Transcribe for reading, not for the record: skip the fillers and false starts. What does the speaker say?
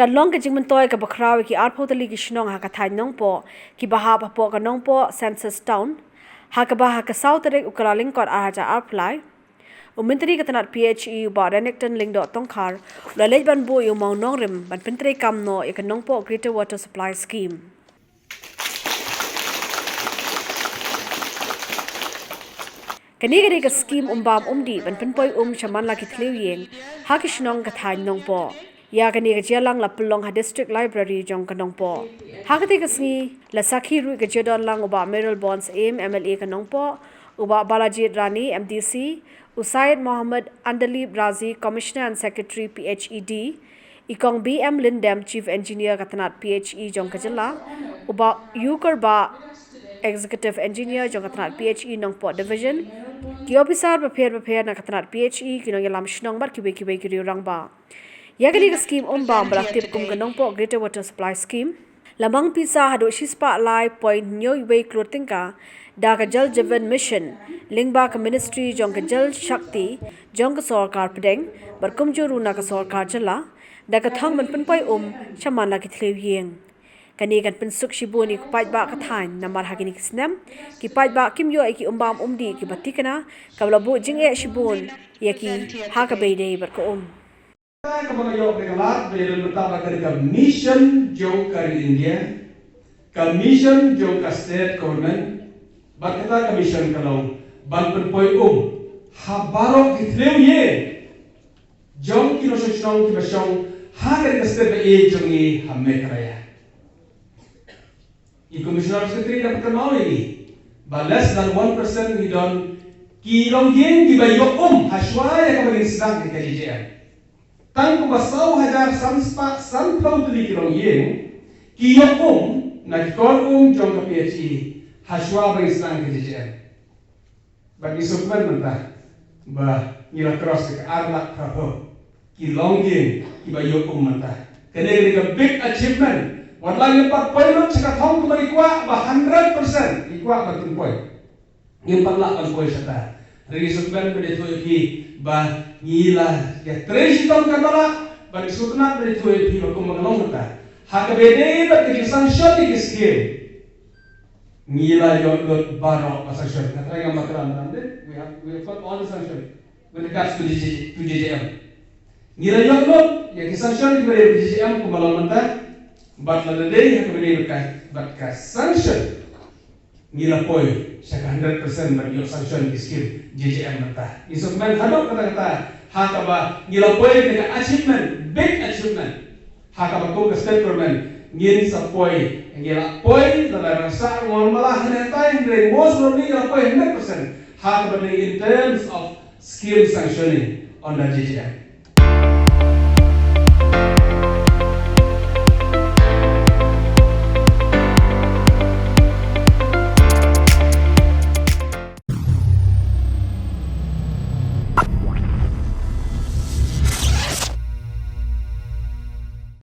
kan long ke jing mentoi ka bakraw ki arpho Tylli ki Shnong ha ka thai Nongpoh ki baha pa ka Nongpoh census town ha ka baha ka south rek ukalaling kot araja arplai Umintri katanat PHE ba Renekton Lingdo Tongkhar la lej ban bo yu mau nongrim ban pentre kam no ya ka Nongpoh Greater Water Supply Scheme Kani ka scheme umbam umdi ban penpoi chaman la ki thliu yeng ha ki Shnong ka thai Nongpoh ya kani ka jialang la pelong ha district library jong ka Nongpoh ha ka te ka sngi la sakhi ru ka jodon lang uba Meryl Bonds aim MLA ka Nongpoh uba Balajit Rani MDC Usaid Mohammed Andalib Razi Commissioner and Secretary PHED Ikong BM Lindem Chief Engineer katanat PHE jong kajala uba Yukar ba Executive Engineer jong katanat PHE Nongpoh Division ki officer prepare na katanat PHE kinong yalam Shnong bar kibe ki rang ba Yagani scheme ba balaktip kum ka Nongpoh Greater Water Supply Scheme lamang pisa hado shispa lai point nyoy way Klur Tyngka da ka Jal Jeevan Mission Lyngba ka Ministry jong ka Jal Shakti jong ka Sarkar Pedeng barkum juru na ka Sarkar jala da ka thang man penpoi chaman la ki thlew yeng kani kan pensuk shibuni ku pai ba ka thain namar hagini kisnem ki pai ba kim yo ki umbam umdi ki batikana kabla bu jinge shibun yaki ha ka beide bar ko Kemenayok dekelat dari pertama kali ke mission jauh kari India, ke mission jauh ke state government, berkata ke mission kalau ban perpoi habarok kitlew ye, jauh kino Shnong ki basong hagar ke state be jauh ni hamme keraya. I commissioner secretary dapat kenal ini, but less than 1% ni don kilong yen ki bayok haswaya ke bagi sedang di KJM. Tang ko basaw hajar sam plau Tylli kirong yeng kiyo na kikon jong ka PHE haswa ba isang KJM bagi sukman mentah ba ngira cross ke arlak kaho kilong yeng kibayo mentah kene ka big achievement wadla yung pagpoilot sa katong kumalikwa ba 100% ikwa ba tumpoy yung paglakang poy sa ta Risukban pada tu ki ba ngila ya tresiton kanala ba risukna pada tu ki ba kumagalong ta hakabede ba ki sanction ki skill ngila yot baro sanction katra nga makram nande we have got all the sanction with regards to JJM ngila yot ya ki sanction ki pada JJM kumagalong ta but la day hakabede ba ka sanction ngila poy sa 100% bagi sanction di skill JJM mentah. Isukman hadok kata-kata hakaba ngila poy ka achievement, big achievement. Hakaba ko ka state government ngin sa poy ngila poy dalam rasa ngol malah hentai ngre most probably ngila poy 100%. Hakaba in terms of skill sanctioning on the JJM.